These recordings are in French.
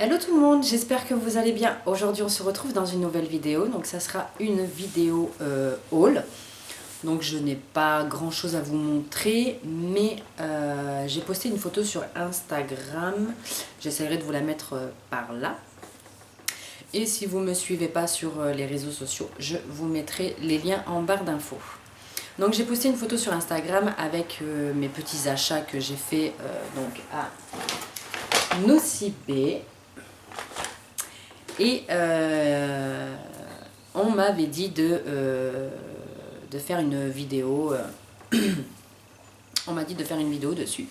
Hello tout le monde, j'espère que vous allez bien. Aujourd'hui on se retrouve dans une nouvelle vidéo, donc ça sera une vidéo haul. Donc je n'ai pas grand chose à vous montrer, mais j'ai posté une photo sur Instagram. J'essaierai de vous la mettre par là. Et si vous ne me suivez pas sur les réseaux sociaux, je vous mettrai les liens en barre d'infos. Donc j'ai posté une photo sur Instagram avec mes petits achats que j'ai fait donc à Nocibé. Et on m'avait dit de faire une vidéo. On m'a dit de faire une vidéo dessus.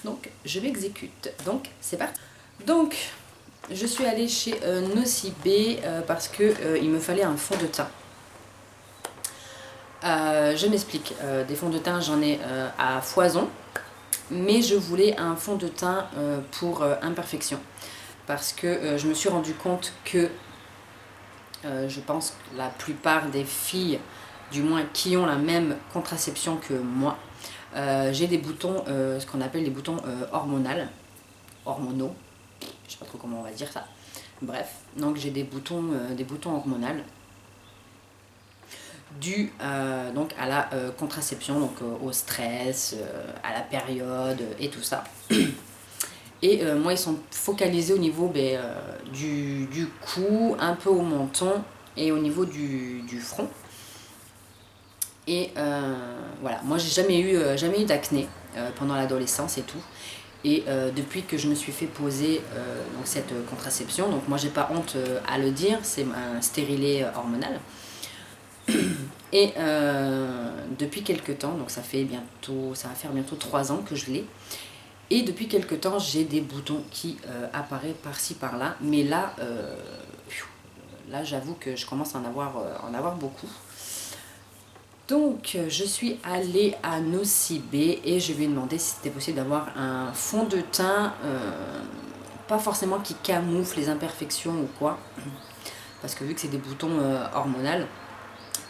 Donc je m'exécute. Donc c'est parti. Donc je suis allée chez Nocibé parce que il me fallait un fond de teint. Je m'explique. Des fonds de teint j'en ai à foison. Mais je voulais un fond de teint pour imperfection. Parce que je me suis rendu compte que je pense que la plupart des filles, du moins qui ont la même contraception que moi, j'ai des boutons, ce qu'on appelle des boutons hormonaux, je sais pas trop comment on va dire ça. Bref, donc j'ai des boutons hormonaux dus donc à la contraception, donc au stress, à la période et tout ça. Et moi, ils sont focalisés au niveau du cou, un peu au menton et au niveau du front. Et voilà, moi, j'ai jamais eu d'acné pendant l'adolescence et tout. Et depuis que je me suis fait poser donc cette contraception, donc moi, j'ai pas honte à le dire, c'est un stérilet hormonal. Et depuis quelques temps, donc ça va faire bientôt 3 ans que je l'ai. Et depuis quelques temps, j'ai des boutons qui apparaissent par-ci par-là. Mais là, j'avoue que je commence à en avoir beaucoup. Donc, je suis allée à Nocibé et je lui ai demandé si c'était possible d'avoir un fond de teint, pas forcément qui camoufle les imperfections ou quoi. Parce que vu que c'est des boutons hormonaux,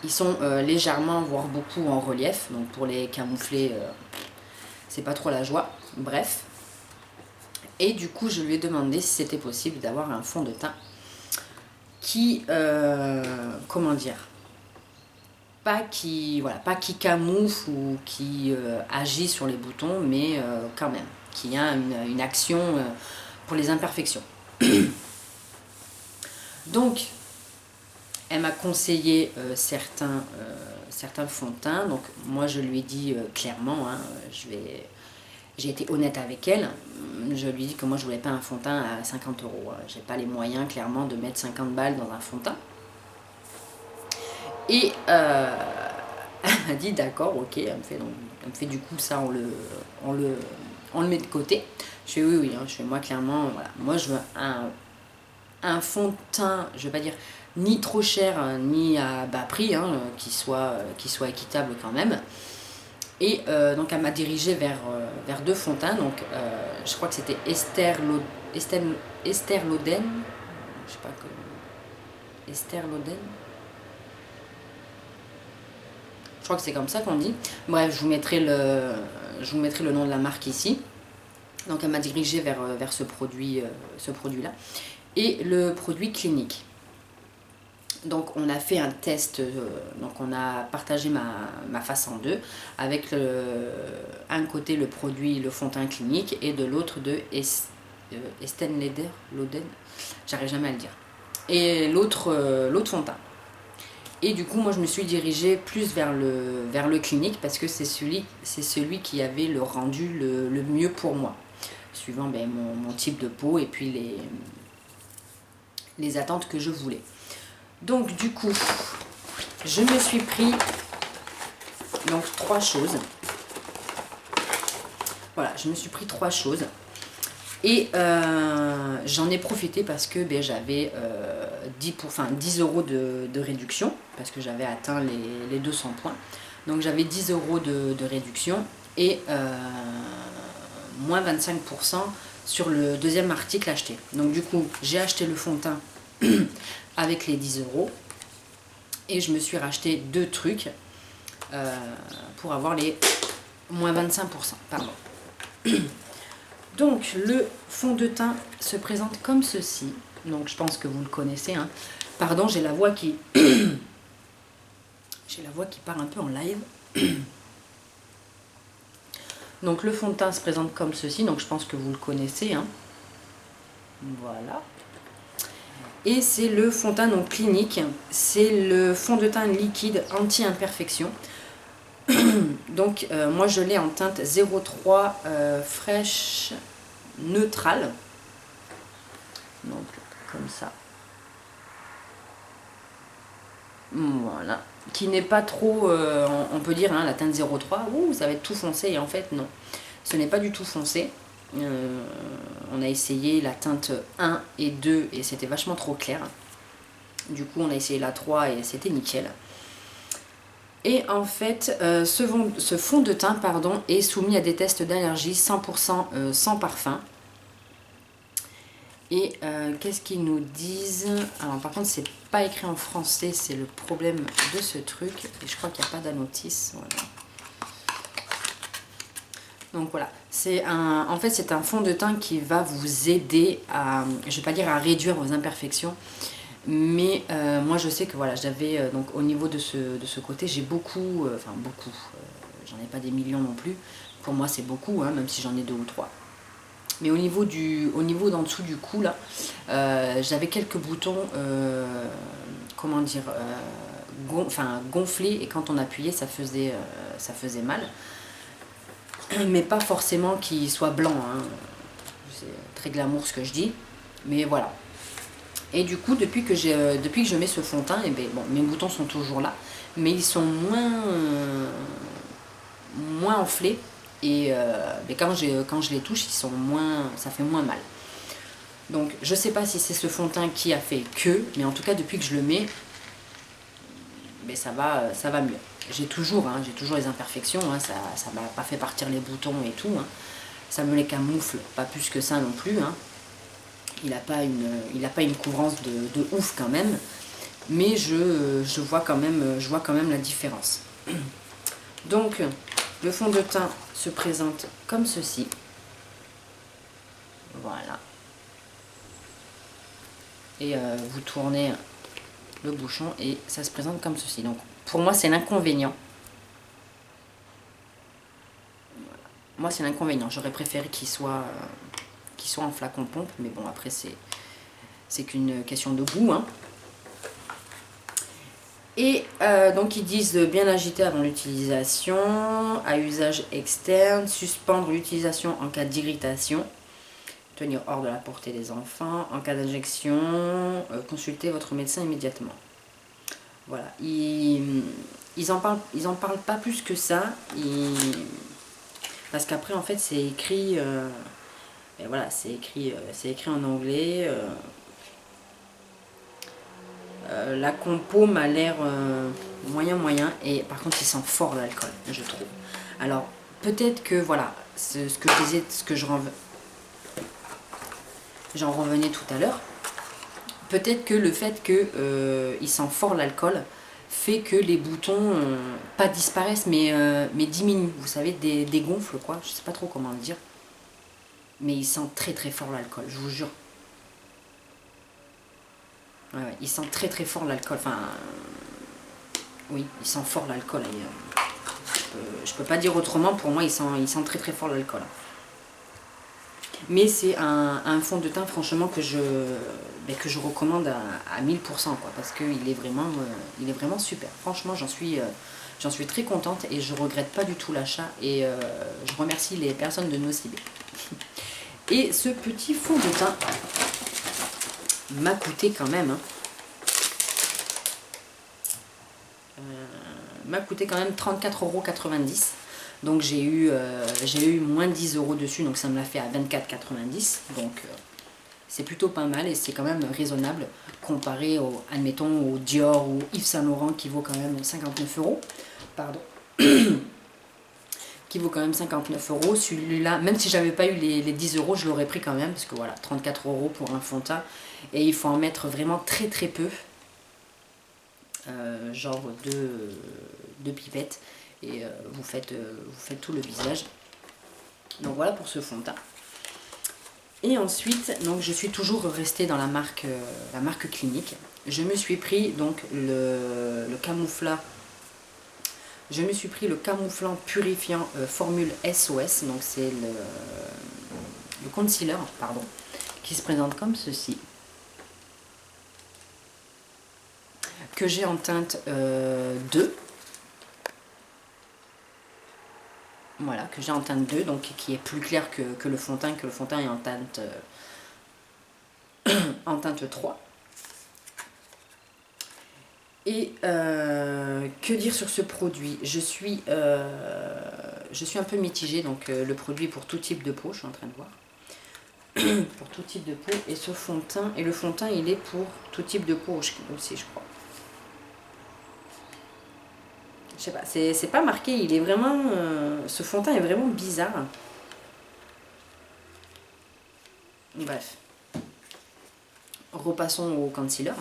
ils sont légèrement, voire beaucoup en relief. Donc pour les camoufler, c'est pas trop la joie. Bref. Et du coup, je lui ai demandé si c'était possible d'avoir un fond de teint qui, comment dire, pas qui camoufle ou qui agit sur les boutons, mais quand même, qui a une action pour les imperfections. Donc, elle m'a conseillé certains fonds de teint. Donc, moi, je lui ai dit clairement, hein, j'ai été honnête avec elle. Je lui ai dit que moi je voulais pas un fond de teint à 50 €. J'ai pas les moyens clairement de mettre 50 balles dans un fond de teint. Et elle m'a dit d'accord, ok. Elle me fait du coup ça, on le met de côté. Je fais oui, hein, je fais moi clairement, voilà. Moi je veux un fond de teint, je vais pas dire ni trop cher ni à bas prix, hein, qui soit équitable quand même. Et donc elle m'a dirigée vers 2 fonds de teint. Donc je crois que c'était Esther Lauden. Je sais pas comment. Esther Lauden. Je crois que c'est comme ça qu'on dit. Bref, je vous mettrai le nom de la marque ici. Donc elle m'a dirigée vers ce produit-là. Et le produit clinique. Donc on a fait un test, donc on a partagé ma face en deux, avec un côté le produit, le fond de teint clinique, et de l'autre de Estée Lauder, j'arrive jamais à le dire, et l'autre fond de teint. Et du coup moi je me suis dirigée plus vers le clinique parce que c'est celui qui avait le rendu le mieux pour moi, suivant mon type de peau et puis les attentes que je voulais. Donc du coup, je me suis pris donc 3 choses. Voilà, je me suis pris 3 choses. Et j'en ai profité parce que j'avais 10 € de réduction, parce que j'avais atteint les 200 points. Donc j'avais 10 € de réduction et moins 25% sur le deuxième article acheté. Donc du coup, j'ai acheté le fond de teint avec les 10 € et je me suis racheté 2 trucs pour avoir les moins 25%. Pardon. Donc le fond de teint se présente comme ceci. Donc je pense que vous le connaissez, hein. Pardon, j'ai la voix qui j'ai la voix qui part un peu en live. Donc le fond de teint se présente comme ceci, donc je pense que vous le connaissez, hein. Voilà. Et c'est le fond de teint donc clinique, c'est le fond de teint liquide anti-imperfection. Donc moi je l'ai en teinte 03 fraîche neutrale. Donc comme ça. Voilà. Qui n'est pas trop, on peut dire, hein, la teinte 03, ouh, ça va être tout foncé, et en fait non. Ce n'est pas du tout foncé. On a essayé la teinte 1 et 2 et c'était vachement trop clair. Du coup on a essayé la 3 et c'était nickel. Et en fait ce fond de teint pardon, est soumis à des tests d'allergie 100% sans parfum. Et qu'est-ce qu'ils nous disent? Alors par contre c'est pas écrit en français, c'est le problème de ce truc. Et je crois qu'il n'y a pas de notice. Voilà. Donc voilà, en fait c'est un fond de teint qui va vous aider à, je vais pas dire à réduire vos imperfections, mais moi je sais que voilà, j'avais donc au niveau de ce côté, j'ai beaucoup, enfin beaucoup, j'en ai pas des millions non plus, pour moi c'est beaucoup, hein, même si j'en ai 2 ou 3. Mais au niveau d'en dessous du cou là, j'avais quelques boutons, comment dire, gonflés, et quand on appuyait ça faisait mal. Mais pas forcément qu'il soit blanc, hein. C'est très glamour ce que je dis, mais voilà. Et du coup depuis que je mets ce fond de teint, et ben, bon, mes boutons sont toujours là, mais ils sont moins enflés, et mais quand je les touche, ils sont ça fait moins mal. Donc je sais pas si c'est ce fond de teint qui a fait que, mais en tout cas depuis que je le mets, ben, ça va mieux. J'ai toujours les imperfections, hein, ça m'a pas fait partir les boutons et tout, hein. Ça me les camoufle, pas plus que ça non plus, hein. Il n'a pas une couvrance de ouf quand même, mais je vois quand même la différence. Donc le fond de teint se présente comme ceci. Voilà. Et vous tournez le bouchon et ça se présente comme ceci. Donc pour moi c'est l'inconvénient. Moi c'est l'inconvénient, j'aurais préféré qu'il soit en flacon pompe, mais bon après c'est qu'une question de goût, hein. Et donc ils disent de bien agiter avant l'utilisation, à usage externe, suspendre l'utilisation en cas d'irritation, tenir hors de la portée des enfants, en cas d'injection, consulter votre médecin immédiatement. Voilà, ils en parlent pas plus que ça, parce qu'après en fait c'est écrit, et voilà, c'est écrit en anglais. La compo m'a l'air moyen, et par contre il sent fort l'alcool, je trouve. Alors peut-être que voilà, ce que je disais, j'en revenais tout à l'heure, peut-être que le fait que il sent fort l'alcool fait que les boutons pas disparaissent, mais diminuent, vous savez, dégonflent quoi, je sais pas trop comment le dire, mais il sent très très fort l'alcool, je vous jure. Ouais, il sent très très fort l'alcool, enfin oui, il sent fort l'alcool. Je peux pas dire autrement, pour moi il sent très très fort l'alcool. Mais c'est un fond de teint franchement que je recommande à 1000%, quoi, parce qu'il est vraiment super. Franchement j'en suis très contente et je regrette pas du tout l'achat, et je remercie les personnes de Nocibé. Et ce petit fond de teint m'a coûté quand même, hein, m'a coûté quand même 34,90 €. Donc j'ai eu moins 10 € dessus, donc ça me l'a fait à 24,90 €. Donc c'est plutôt pas mal et c'est quand même raisonnable comparé admettons, au Dior ou Yves Saint Laurent qui vaut quand même 59 €. Pardon. Qui vaut quand même 59 €. Celui-là, même si j'avais pas eu les 10 €, je l'aurais pris quand même, parce que voilà, 34 € pour un fond de teint. Et il faut en mettre vraiment très très peu. Genre deux pipettes. Et vous faites tout le visage. Donc voilà pour ce fond de teint. Et ensuite, donc je suis toujours restée dans la marque Clinique. Je me suis pris donc le camouflat. Je me suis pris le camouflant purifiant formule SOS. Donc c'est le concealer, pardon, qui se présente comme ceci. Que j'ai en teinte 2. Voilà, que j'ai en teinte 2, donc qui est plus clair que le fond de teint, est en teinte 3. Et que dire sur ce produit? Je suis un peu mitigée, donc le produit pour tout type de peau, je suis en train de voir. Pour tout type de peau, et ce fond de teint, et le fond de teint il est pour tout type de peau aussi, je crois. Je sais pas, c'est pas marqué, il est vraiment... ce fond de teint est vraiment bizarre. Bref. Repassons au concealer.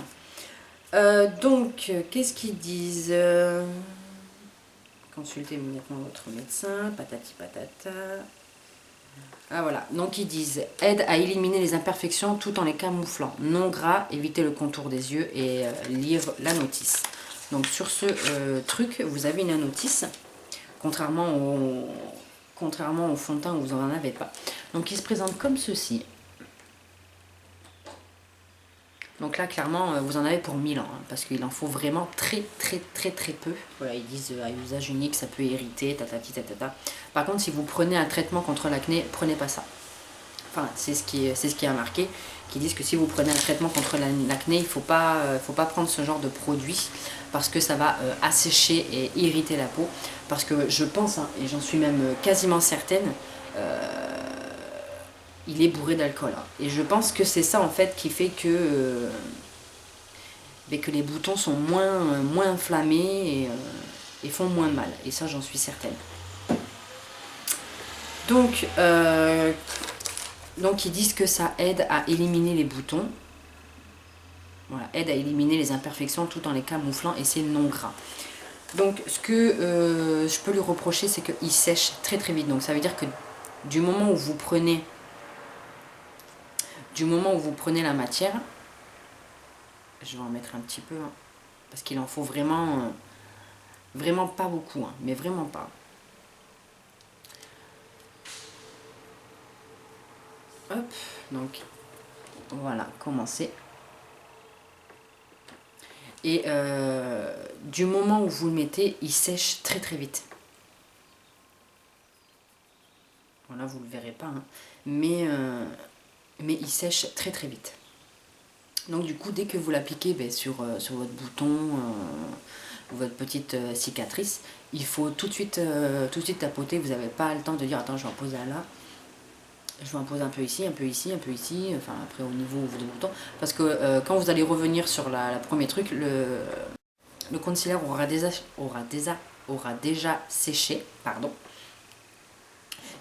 Donc, qu'est-ce qu'ils disent? Consultez immédiatement votre médecin, patati patata. Ah voilà, donc ils disent aide à éliminer les imperfections tout en les camouflant. Non gras, éviter le contour des yeux et lire la notice. Donc sur ce truc, vous avez une notice, contrairement au fond de teint où vous n'en avez pas. Donc il se présente comme ceci. Donc là, clairement, vous en avez pour 1000 ans, hein, parce qu'il en faut vraiment très peu. Voilà, ils disent à usage unique, ça peut irriter, tatati tatata. Par contre, si vous prenez un traitement contre l'acné, prenez pas ça. Enfin, c'est ce qui est marqué, qui disent que si vous prenez un traitement contre l'acné, il faut pas prendre ce genre de produit, parce que ça va assécher et irriter la peau. Parce que je pense, hein, et j'en suis même quasiment certaine, il est bourré d'alcool. Hein. Et je pense que c'est ça en fait qui fait que les boutons sont moins inflammés et font moins mal. Et ça, j'en suis certaine. Donc ils disent que ça aide à éliminer les boutons. Voilà, aide à éliminer les imperfections tout en les camouflant, et c'est non gras. Donc ce que je peux lui reprocher, c'est qu'il sèche très vite. Donc ça veut dire que du moment où vous prenez la matière, je vais en mettre un petit peu, hein, parce qu'il en faut vraiment pas beaucoup, hein, mais vraiment pas. Hop, donc voilà, commencez. Et du moment où vous le mettez, il sèche très vite. Voilà, vous ne le verrez pas, hein, mais il sèche très vite. Donc du coup, dès que vous l'appliquez sur votre bouton, votre petite cicatrice, il faut tout de suite tapoter. Vous n'avez pas le temps de dire attends, je vais en poser un là, je vais en poser un peu ici, un peu ici, enfin après au niveau des boutons, parce que quand vous allez revenir sur le premier truc, le concealer aura déjà séché, pardon.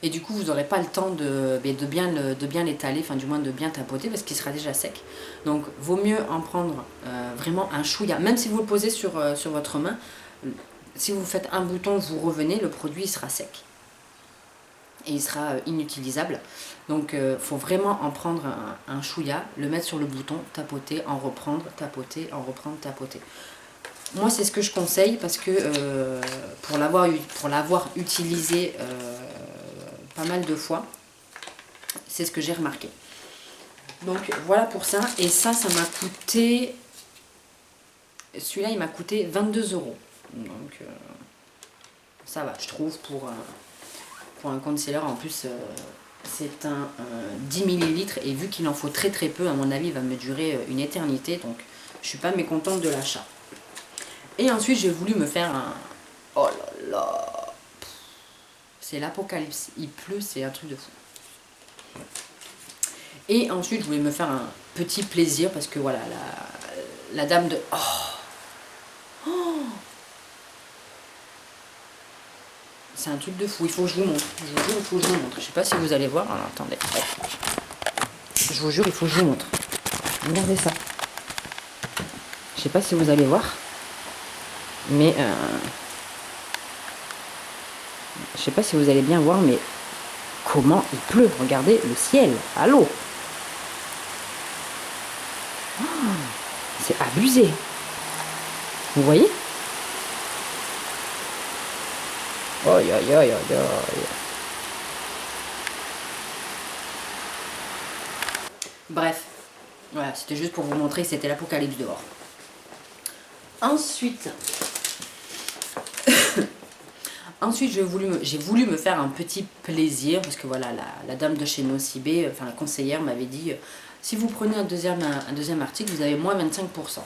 Et du coup, vous n'aurez pas le temps de bien l'étaler, enfin du moins de bien tapoter, parce qu'il sera déjà sec. Donc, vaut mieux en prendre vraiment un chouïa. Même si vous le posez sur votre main, si vous faites un bouton, vous revenez, le produit il sera sec. Et il sera inutilisable. Donc, faut vraiment en prendre un chouïa, le mettre sur le bouton, tapoter, en reprendre, tapoter, en reprendre, tapoter. Moi, c'est ce que je conseille, parce que pour l'avoir utilisé pas mal de fois, c'est ce que j'ai remarqué. Donc voilà pour ça. Et ça m'a coûté, celui-là il m'a coûté 22 €. Donc ça va, je trouve, pour un concealer. En plus c'est un 10 ml, et vu qu'il en faut très peu, à mon avis il va me durer une éternité, donc je suis pas mécontente de l'achat. Et ensuite j'ai voulu me faire un... Oh là là, c'est l'apocalypse, il pleut, c'est un truc de fou. Et ensuite, je voulais me faire un petit plaisir, parce que voilà, la dame de... Oh, c'est un truc de fou, il faut que je vous montre. Je vous jure, il faut que je vous montre. Je sais pas si vous allez voir. Alors, attendez. Je vous jure, il faut que je vous montre. Regardez ça. Je sais pas si vous allez voir. Mais... je sais pas si vous allez bien voir, mais... Comment il pleut, regardez le ciel, allô. C'est abusé. Vous voyez? Aïe, aïe, aïe, aïe, aïe. Bref, voilà, c'était juste pour vous montrer que c'était l'apocalypse dehors. Ensuite, j'ai voulu me faire un petit plaisir, parce que voilà, la dame de chez Nocibé, enfin la conseillère m'avait dit, si vous prenez un deuxième article, vous avez moins 25%.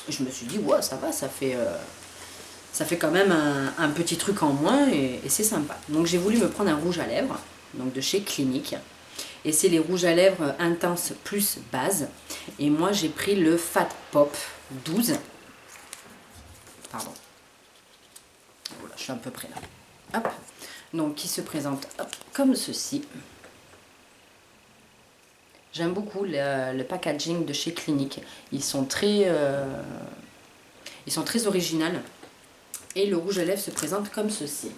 Je me suis dit, ouais, ça va, ça fait quand même un petit truc en moins et c'est sympa. Donc j'ai voulu me prendre un rouge à lèvres, donc de chez Clinique. Et c'est les rouges à lèvres intenses plus base. Et moi j'ai pris le Fat Pop 12. Pardon. Voilà, je suis à peu près là. Hop. Donc qui se présente comme ceci. J'aime beaucoup le packaging de chez Clinique. Ils sont très originaux. Et le rouge à lèvres se présente comme ceci.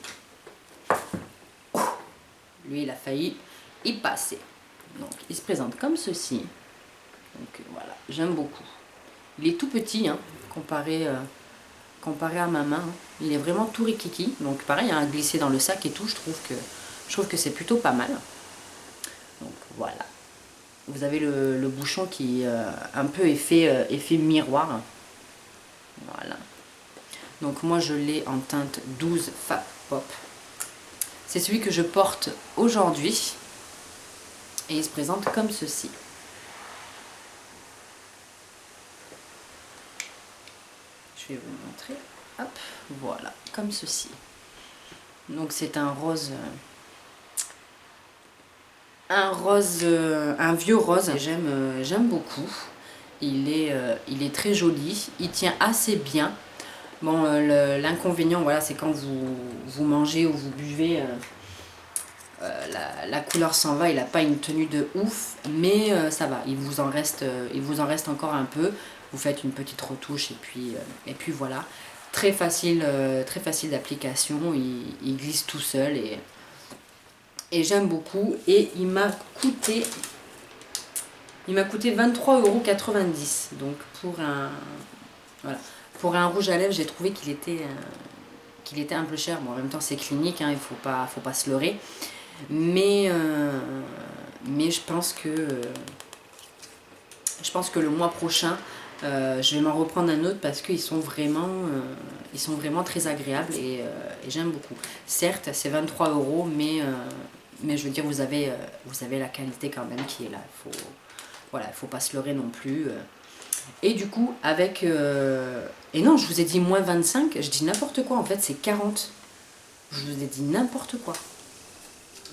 Lui, il a failli y passer. Donc, il se présente comme ceci. Donc, voilà, j'aime beaucoup. Il est tout petit, hein, comparé à ma main. Hein. Il est vraiment tout rikiki. Donc, pareil, hein, à glisser dans le sac et tout, je trouve que c'est plutôt pas mal. Donc, voilà. Vous avez le bouchon qui est un peu effet miroir. Voilà. Donc moi je l'ai en teinte 12 Fat Pop. C'est celui que je porte aujourd'hui. Et il se présente comme ceci. Je vais vous montrer. Hop, voilà, comme ceci. Donc c'est un rose... un vieux rose. J'aime beaucoup. Il est très joli. Il tient assez bien. Bon, l'inconvénient, voilà, c'est quand vous mangez ou vous buvez, la couleur s'en va, il n'a pas une tenue de ouf, mais ça va, il vous en reste encore un peu. Vous faites une petite retouche et puis voilà. Très facile d'application, il glisse tout seul et j'aime beaucoup. Et il m'a coûté 23,90 €. Donc pour un rouge à lèvres, j'ai trouvé qu'il était un peu cher. Bon, en même temps, c'est Clinique, hein, il faut pas se leurrer. Mais je pense que le mois prochain, je vais m'en reprendre un autre parce qu'ils sont vraiment très agréables et j'aime beaucoup. Certes, c'est 23 €, mais je veux dire, vous avez la qualité quand même qui est là. Il faut pas se leurrer non plus. Et du coup, avec... Et non, je vous ai dit moins 25, je dis n'importe quoi, en fait c'est 40. Je vous ai dit n'importe quoi.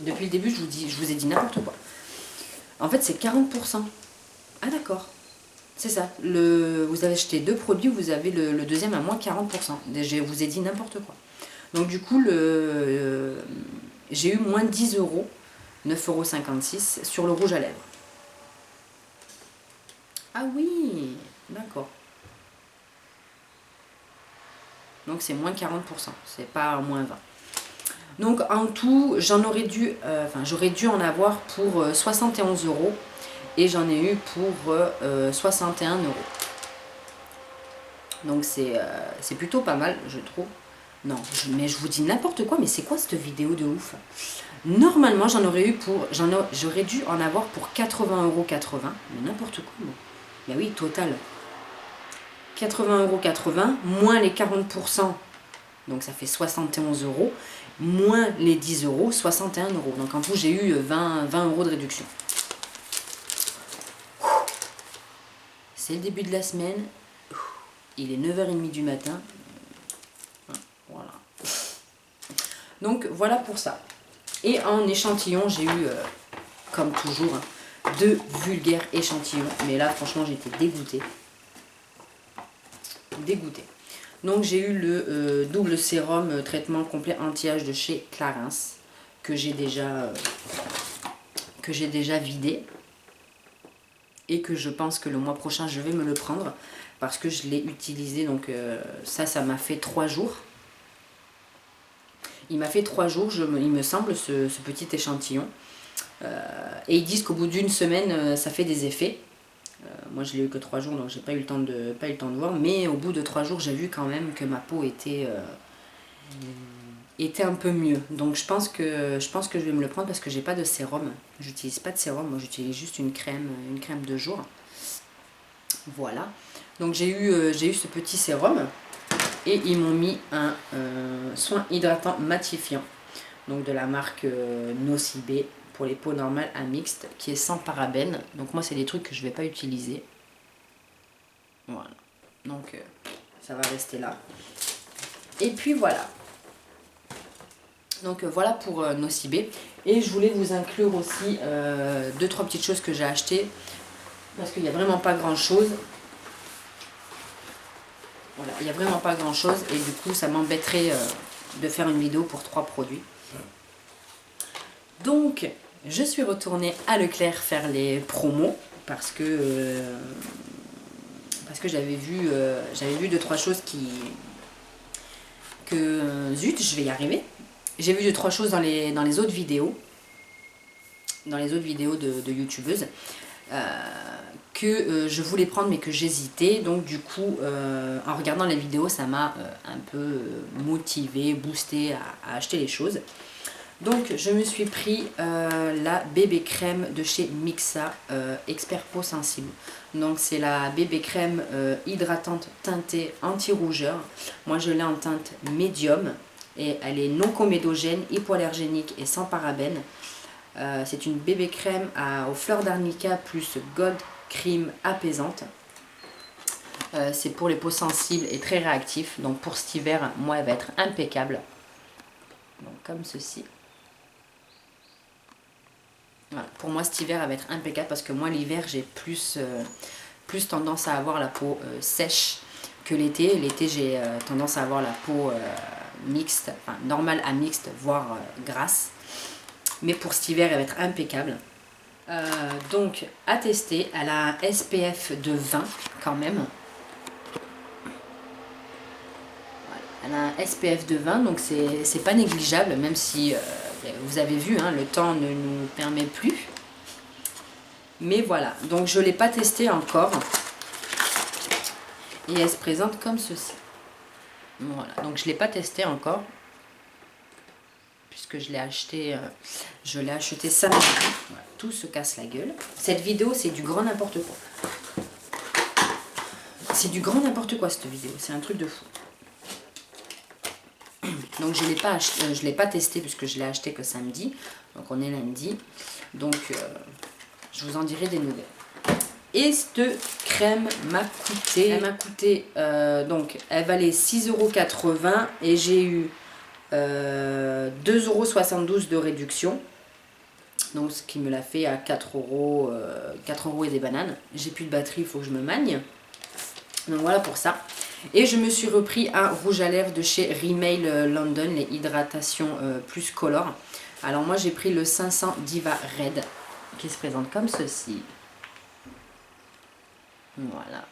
Depuis le début, je vous ai dit n'importe quoi. En fait, c'est 40%. Ah d'accord. C'est ça. Vous avez acheté deux produits, vous avez le deuxième à moins 40%. Je vous ai dit n'importe quoi. Donc du coup, j'ai eu moins 10 €, 9,56 € sur le rouge à lèvres. Ah oui, d'accord. Donc c'est moins 40%, c'est pas moins 20%. Donc en tout, j'aurais dû en avoir pour 71 € et j'en ai eu pour 61 €. Donc c'est plutôt pas mal, je trouve. Non, mais je vous dis n'importe quoi, mais c'est quoi cette vidéo de ouf? Normalement, j'aurais dû en avoir pour 80,80 €, mais n'importe quoi, moi. Mais oui, total. 80,80 € moins les 40%, donc ça fait 71 €, moins les 10 €, 61 €. Donc en tout, j'ai eu 20 € de réduction. C'est le début de la semaine. Il est 9h30 du matin. Voilà. Donc voilà pour ça. Et en échantillon, j'ai eu, comme toujours, 2 vulgaires échantillons. Mais là, franchement, j'étais dégoûtée. Donc j'ai eu le double sérum traitement complet anti-âge de chez Clarins que j'ai déjà vidé et que je pense que le mois prochain je vais me le prendre parce que je l'ai utilisé. Donc ça m'a fait 3 jours. Il m'a fait 3 jours, il me semble, ce petit échantillon. Et ils disent qu'au bout d'une semaine, ça fait des effets. Moi je l'ai eu que 3 jours, donc j'ai pas eu le temps de voir, mais au bout de 3 jours j'ai vu quand même que ma peau était un peu mieux. Donc je pense que je vais me le prendre parce que j'ai pas de sérum. J'utilise pas de sérum, moi j'utilise juste une crème de jour. Voilà. Donc j'ai eu ce petit sérum et ils m'ont mis un soin hydratant matifiant. Donc de la marque Nocibé pour les peaux normales à mixte qui est sans parabènes. Donc moi c'est des trucs que je vais pas utiliser. Voilà. Donc ça va rester là. Et puis voilà. Donc voilà pour Nocibé. Et je voulais vous inclure aussi 2-3 petites choses que j'ai achetées. Parce qu'il n'y a vraiment pas grand chose. Voilà, il n'y a vraiment pas grand chose. Et du coup ça m'embêterait de faire une vidéo pour 3 produits. Donc je suis retournée à Leclerc faire les promos. Parce que j'avais vu 2-3 choses zut, je vais y arriver. J'ai vu 2-3 choses dans les autres vidéos. Dans les autres vidéos de youtubeuses. Que je voulais prendre mais que j'hésitais. Donc du coup, en regardant les vidéos, ça m'a un peu motivée, boostée à acheter les choses. Donc je me suis pris la bébé crème de chez Mixa, Expert Peau Sensible. Donc c'est la bébé crème hydratante teintée anti-rougeur. Moi je l'ai en teinte médium et elle est non comédogène, hypoallergénique et sans parabènes. C'est une bébé crème aux fleurs d'arnica plus gold cream apaisante. C'est pour les peaux sensibles et très réactifs. Donc pour cet hiver, moi elle va être impeccable. Donc comme ceci. Voilà. Pour moi cet hiver elle va être impeccable parce que moi l'hiver j'ai plus tendance à avoir la peau sèche que l'été. L'été j'ai tendance à avoir la peau mixte, enfin normale à mixte, voire grasse. Mais pour cet hiver elle va être impeccable. Donc à tester, elle a un SPF de 20 quand même. Elle a un SPF de 20, donc c'est pas négligeable, même si vous avez vu, hein, le temps ne nous permet plus. Mais voilà, donc je ne l'ai pas testé encore. Et elle se présente comme ceci. Voilà, donc je ne l'ai pas testé encore. Puisque je l'ai acheté samedi. Voilà, tout se casse la gueule. Cette vidéo, c'est du grand n'importe quoi. C'est du grand n'importe quoi cette vidéo, c'est un truc de fou. Donc je ne l'ai pas testé puisque je l'ai acheté que samedi. Donc on est lundi. Donc je vous en dirai des nouvelles. Et cette crème m'a coûté, donc elle valait 6,80 € et j'ai eu 2,72 € de réduction. Donc ce qui me l'a fait à 4 € et des bananes. J'ai plus de batterie, il faut que je me magne. Donc voilà pour ça. Et je me suis repris un rouge à lèvres de chez Rimmel London, les hydratations plus color. Alors moi j'ai pris le 500 Diva Red qui se présente comme ceci. Voilà.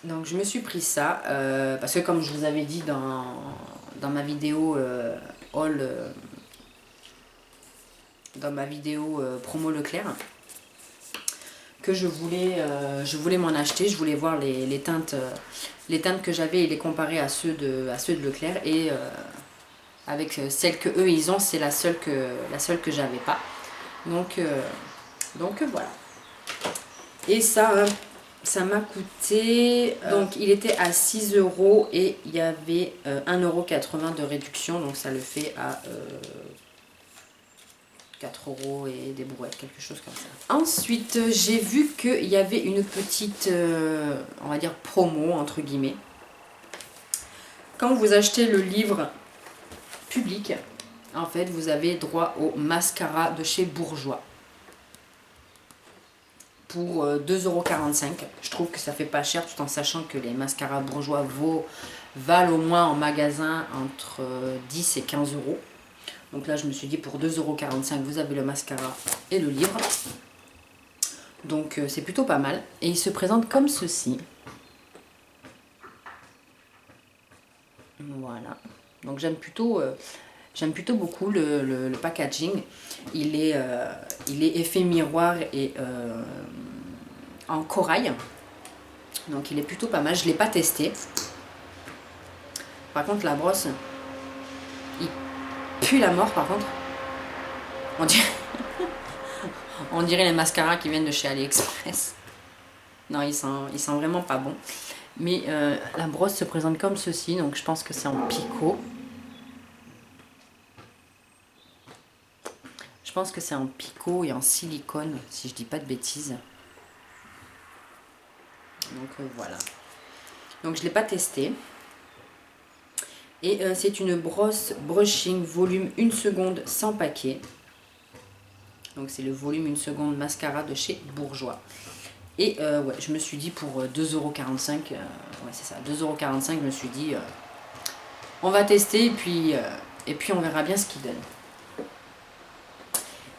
Donc je me suis pris ça parce que comme je vous avais dit dans ma vidéo promo Leclerc, que je voulais m'en acheter, je voulais voir les teintes que j'avais et les comparer à ceux de Leclerc, et avec celles que eux ils ont, c'est la seule que j'avais pas. Donc voilà. Et ça m'a coûté, donc il était à 6 € et il y avait 1,80 € de réduction, donc ça le fait à 4 € et des brouettes, quelque chose comme ça. Ensuite, j'ai vu qu'il y avait une petite, on va dire promo, entre guillemets. Quand vous achetez le livre Public, en fait, vous avez droit au mascara de chez Bourjois. Pour 2,45 €. Je trouve que ça fait pas cher, tout en sachant que les mascaras Bourjois valent au moins en magasin entre 10 et 15 €. Donc là je me suis dit pour 2,45 € vous avez le mascara et le livre. Donc c'est plutôt pas mal. Et il se présente comme ceci. Voilà. Donc j'aime plutôt beaucoup le packaging. Il est effet miroir et en corail. Donc il est plutôt pas mal, je ne l'ai pas testé. Par contre la brosse, il pue la mort par contre. On dirait les mascaras qui viennent de chez AliExpress. Non, il sent vraiment pas bon. Mais la brosse se présente comme ceci, donc je pense que c'est en picot. Je pense que c'est en picot et en silicone, si je dis pas de bêtises. Donc voilà. Donc je ne l'ai pas testé. Et c'est une brosse brushing volume 1 seconde sans paquet. Donc c'est le volume 1 seconde mascara de chez Bourjois. Et ouais, je me suis dit pour 2,45 €, ouais c'est ça, 2,45 €, je me suis dit on va tester et puis on verra bien ce qu'il donne.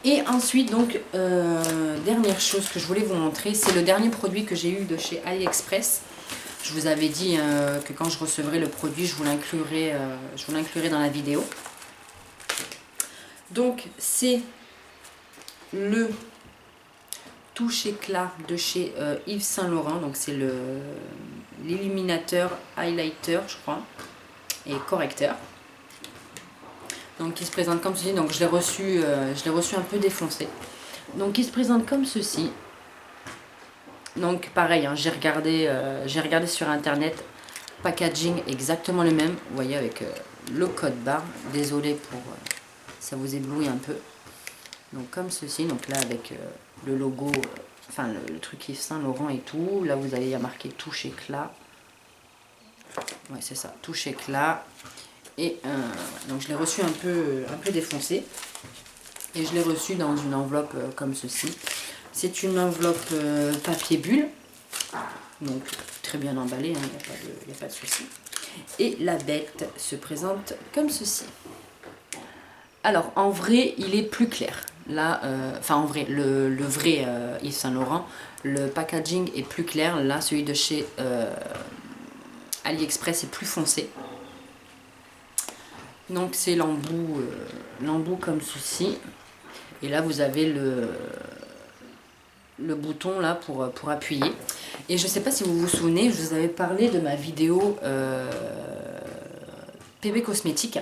Et ensuite donc dernière chose que je voulais vous montrer, c'est le dernier produit que j'ai eu de chez AliExpress. Je vous avais dit que quand je recevrai le produit, je vous l'inclurai dans la vidéo. Donc c'est le touche éclat de chez Yves Saint Laurent. Donc c'est l'illuminateur highlighter, je crois, et correcteur. Donc il se présente comme ceci. Donc je l'ai reçu un peu défoncé. Donc il se présente comme ceci. Donc pareil, hein, j'ai regardé sur internet, packaging exactement le même, vous voyez avec le code barre, désolé pour ça vous éblouit un peu. Donc comme ceci, donc là avec le logo, enfin le truc Yves Saint Laurent et tout, là vous avez marqué touche éclat, ouais c'est ça, touche éclat, et donc je l'ai reçu un peu défoncé, et je l'ai reçu dans une enveloppe comme ceci. C'est une enveloppe papier bulle, donc très bien emballée, il n'y a pas de souci. Et la bête se présente comme ceci. Alors en vrai, il est plus clair. Là, enfin en vrai, le vrai Yves Saint Laurent, le packaging est plus clair. Là, celui de chez AliExpress est plus foncé. Donc c'est l'embout comme ceci. Et là, vous avez le bouton là pour appuyer. Et je ne sais pas si vous vous souvenez, je vous avais parlé de ma vidéo PB Cosmétique,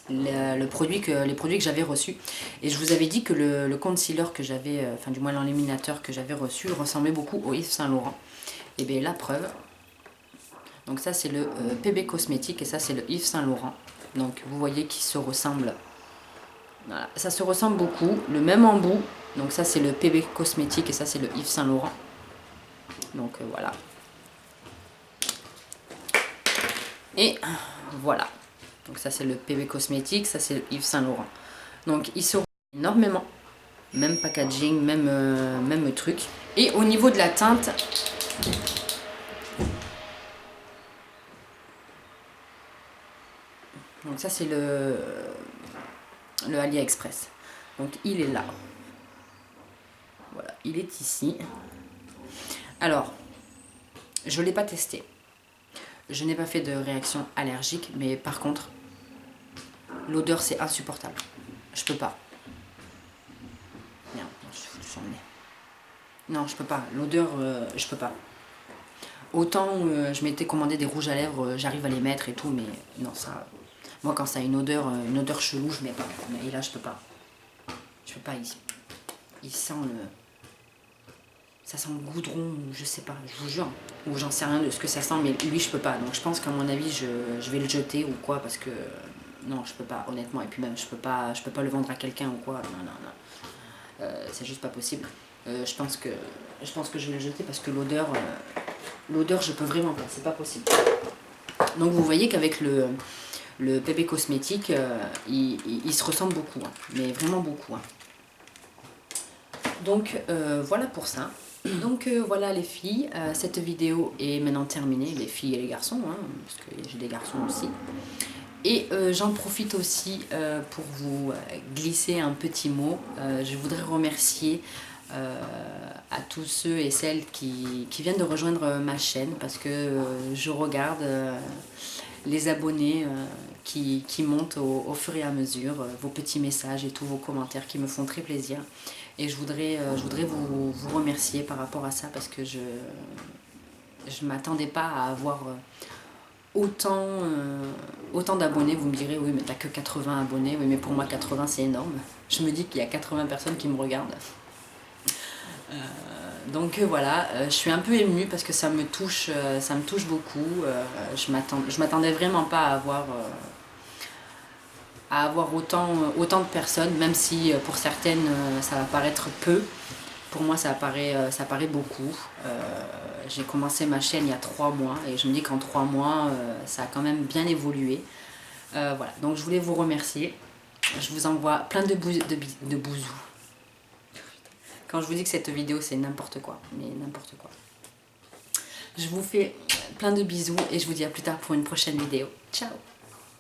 les produits que j'avais reçus, et je vous avais dit que le concealer que j'avais, enfin du moins l'enluminateur que j'avais reçu ressemblait beaucoup au Yves Saint Laurent. Et bien la preuve, donc ça c'est le PB Cosmétique et ça c'est le Yves Saint Laurent. Donc vous voyez qu'ils se ressemblent. Voilà, ça se ressemble beaucoup, le même embout. Donc ça c'est le PB Cosmétique et ça c'est le Yves Saint Laurent. Donc voilà. Et voilà. Donc ça c'est le PB Cosmétique, ça c'est le Yves Saint Laurent. Donc ils se ressemblent énormément. Même packaging, même truc. Et au niveau de la teinte, donc ça c'est le AliExpress. Donc il est là. Voilà, il est ici. Alors, je ne l'ai pas testé. Je n'ai pas fait de réaction allergique, mais par contre, l'odeur c'est insupportable. Je peux pas. Merde, je suis foutu sur le nez. Non, je peux pas. L'odeur, je peux pas. Autant je m'étais commandé des rouges à lèvres, j'arrive à les mettre et tout, mais non, ça. Moi, quand ça a une odeur chelou, je mets pas. Et là, je peux pas. Je peux pas ici. Il sent ça sent le goudron, je sais pas, je vous jure. Ou j'en sais rien de ce que ça sent, mais lui, je peux pas. Donc, je pense qu'à mon avis, je vais le jeter ou quoi, parce que non, je peux pas, honnêtement. Et puis même, je peux pas le vendre à quelqu'un ou quoi. Non. C'est juste pas possible. Je pense que je vais le jeter parce que l'odeur, je peux vraiment pas. C'est pas possible. Donc, vous voyez qu'avec le PB Cosmétique, il se ressemble beaucoup, hein, mais vraiment beaucoup. Hein. Donc voilà pour ça. Donc voilà les filles, cette vidéo est maintenant terminée, les filles et les garçons, hein, parce que j'ai des garçons aussi. Et j'en profite aussi pour vous glisser un petit mot. Je voudrais remercier à tous ceux et celles qui viennent de rejoindre ma chaîne, parce que je regarde les abonnés qui montent au fur et à mesure, vos petits messages et tous vos commentaires qui me font très plaisir. Et je voudrais vous remercier par rapport à ça, parce que je ne m'attendais pas à avoir autant d'abonnés. Vous me direz, oui, mais t'as que 80 abonnés. Oui, mais pour moi, 80, c'est énorme. Je me dis qu'il y a 80 personnes qui me regardent. Donc voilà, je suis un peu émue parce que ça me touche beaucoup. Je m'attendais vraiment pas à avoir autant de personnes, même si pour certaines ça va paraître peu. Pour moi ça paraît beaucoup. J'ai commencé ma chaîne il y a 3 mois et je me dis qu'en 3 mois ça a quand même bien évolué. Voilà, donc je voulais vous remercier. Je vous envoie plein de bousous. Quand je vous dis que cette vidéo c'est n'importe quoi, mais n'importe quoi. Je vous fais plein de bisous et je vous dis à plus tard pour une prochaine vidéo. Ciao!